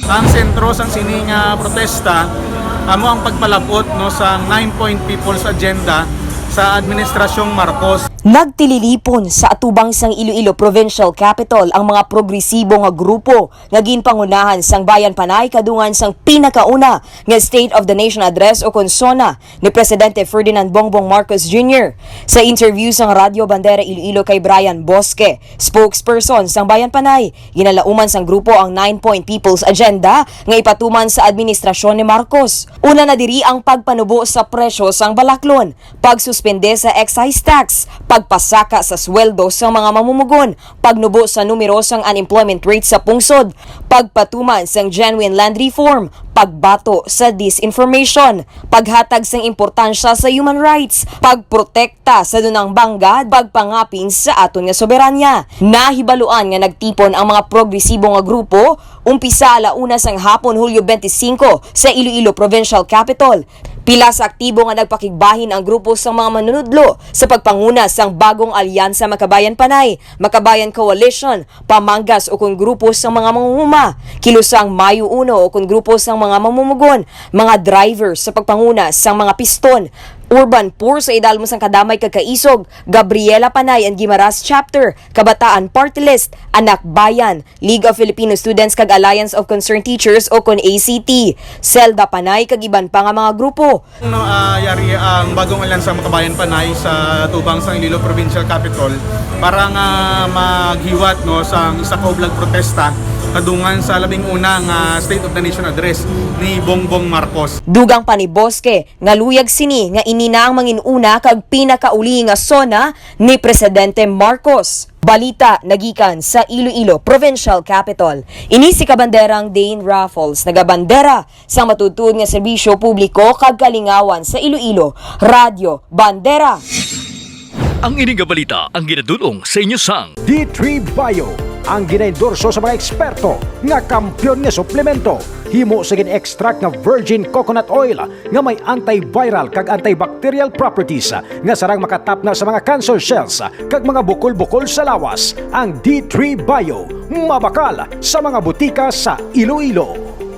Ang sentro sang sining protesta amo ang pagpalapot no sa 9-point People's Agenda sa Administrasyong Marcos. Nagtililipon sa atubang sang Iloilo Provincial Capital ang mga progresibo nga grupo nga ginpangunahan sang Bayan Panay kadungan sang pinakauna nga State of the Nation Address o konsona ni Presidente Ferdinand Bongbong Marcos Jr. Sa interview sang Radyo Bandera Iloilo kay Brian Bosque, spokesperson sang Bayan Panay, ginalauman sang grupo ang 9-point People's Agenda nga ipatuman sa administrasyon ni Marcos. Una na diri ang pagpanubo sa presyo sang balaklon, pagsuspende sa excise tax, pagpasaka sa sweldo sa mga mamumugon, pagnubo sa numero sang unemployment rate sa pungsod, pagpatuman sang genuine land reform, pagbato sa disinformation, paghatag sang importansya sa human rights, pagprotekta sa dunang bangga, pagpangapin sa aton nga soberanya. Nahibaluan nga nagtipon ang mga progresibo nga grupo umpisa alauna sang hapon Hulyo 25 sa Iloilo Provincial Capital. Pila sa aktibo nga nagpakigbahin ang grupo sa mga manunudlo sa pagpanguna sang bagong alyansa Makabayan Panay, Makabayan Coalition, Pamanggas o kung grupo sa mga mangunguma, kilusang Mayo 1 o kung grupo sa mga mamumugon, mga drivers sa pagpanguna sang mga piston, Urban Poor sa idalmo sang kadamay kagkaisog, Gabriela Panay and Guimaras Chapter, Kabataan Party List, Anak Bayan, League of Filipino Students kag Alliance of Concerned Teachers o kon ACT, Selda Panay kag iban pa nga mga grupo. Yari ang bagong alyansa Makabayan Panay sa tubang sang Iloilo Provincial Capital para nga maghiwat no sang isa ka ublag protesta kadungan sa labing unang State of the Nation Address ni Bongbong Marcos. Dugang pa ni Bosque nga luyag sini nga inina ang manginuna kag pinakauli nga sona ni Presidente Marcos. Balita nagikan sa Iloilo Provincial Capital. Ini si kabanderang Dane Raffles, nagabandera sa matutuod nga serbisyo publiko kag kalingawan sa Iloilo, Radyo Bandera. Ang ining balita ang ginadulong sa inyo sang D3 Bio, ang ginaendorso sa mga eksperto nga kampyon nga suplemento. Himo sa gin-extract nga virgin coconut oil nga may antiviral kag antibacterial properties nga sarang makatapna sa mga cancer cells kag mga bukol-bukol sa lawas. Ang D3 Bio, mabakal sa mga butika sa Iloilo.